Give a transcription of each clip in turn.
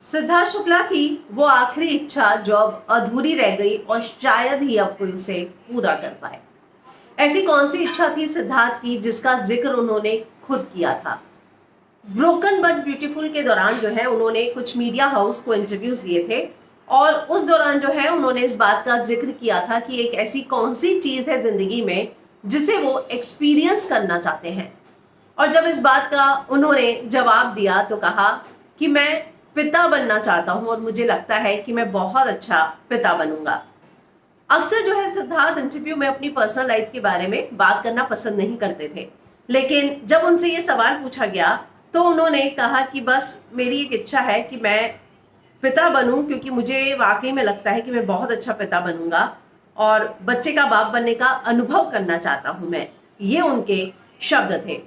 सिद्धार्थ शुक्ला की वो आखिरी इच्छा जो अब अधूरी रह गई और शायद ही अब कोई उसे पूरा कर पाए। ऐसी कौन सी इच्छा थी सिद्धार्थ की जिसका जिक्र उन्होंने खुद किया था? ब्रोकन बट ब्यूटीफुल के दौरान जो है उन्होंने कुछ मीडिया हाउस को इंटरव्यूज दिए थे और उस दौरान जो है उन्होंने इस बात का जिक्र किया था कि एक ऐसी कौन सी चीज है जिंदगी में जिसे वो एक्सपीरियंस करना चाहते हैं। और जब इस बात का उन्होंने जवाब दिया तो कहा कि मैं पिता बनना चाहता हूं और मुझे लगता है कि मैं बहुत अच्छा पिता बनूंगा। अक्सर जो है सिद्धार्थ इंटरव्यू में अपनी पर्सनल लाइफ के बारे में बात करना पसंद नहीं करते थे, लेकिन जब उनसे ये सवाल पूछा गया तो उन्होंने कहा कि बस मेरी एक इच्छा है कि मैं पिता बनूं, क्योंकि मुझे वाकई में लगता है कि मैं बहुत अच्छा पिता बनूंगा और बच्चे का बाप बनने का अनुभव करना चाहता हूं मैं। ये उनके शब्द थे।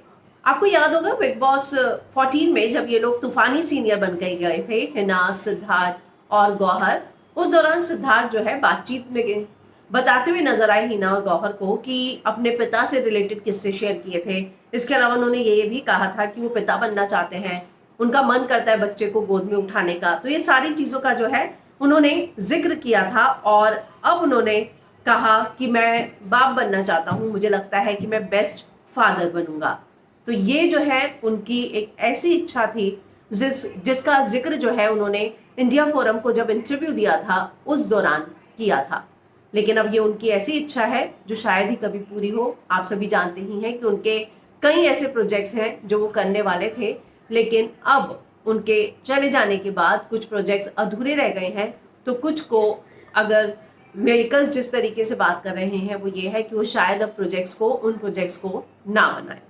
आपको याद होगा बिग बॉस 14 में जब ये लोग तूफानी सीनियर बन के गए थे, हिना, सिद्धार्थ और गौहर। उस दौरान सिद्धार्थ जो है बातचीत में बताते हुए नजर आए हिना और गौहर को कि अपने पिता से रिलेटेड किस्से शेयर किए थे। इसके अलावा उन्होंने ये भी कहा था कि वो पिता बनना चाहते हैं, उनका मन करता है बच्चे को गोद में उठाने का। तो ये सारी चीजों का जो है उन्होंने जिक्र किया था और अब उन्होंने कहा कि मैं बाप बनना चाहता हूं, मुझे लगता है कि मैं बेस्ट फादर बनूंगा। तो ये जो है उनकी एक ऐसी इच्छा थी जिसका जिक्र जो है उन्होंने इंडिया फोरम को जब इंटरव्यू दिया था उस दौरान किया था। लेकिन अब ये उनकी ऐसी इच्छा है जो शायद ही कभी पूरी हो। आप सभी जानते ही हैं कि उनके कई ऐसे प्रोजेक्ट्स हैं जो वो करने वाले थे, लेकिन अब उनके चले जाने के बाद कुछ प्रोजेक्ट्स अधूरे रह गए हैं। तो कुछ को अगर मेकर्स जिस तरीके से बात कर रहे हैं वो ये है कि वो शायद अब उन प्रोजेक्ट्स को ना बनाए।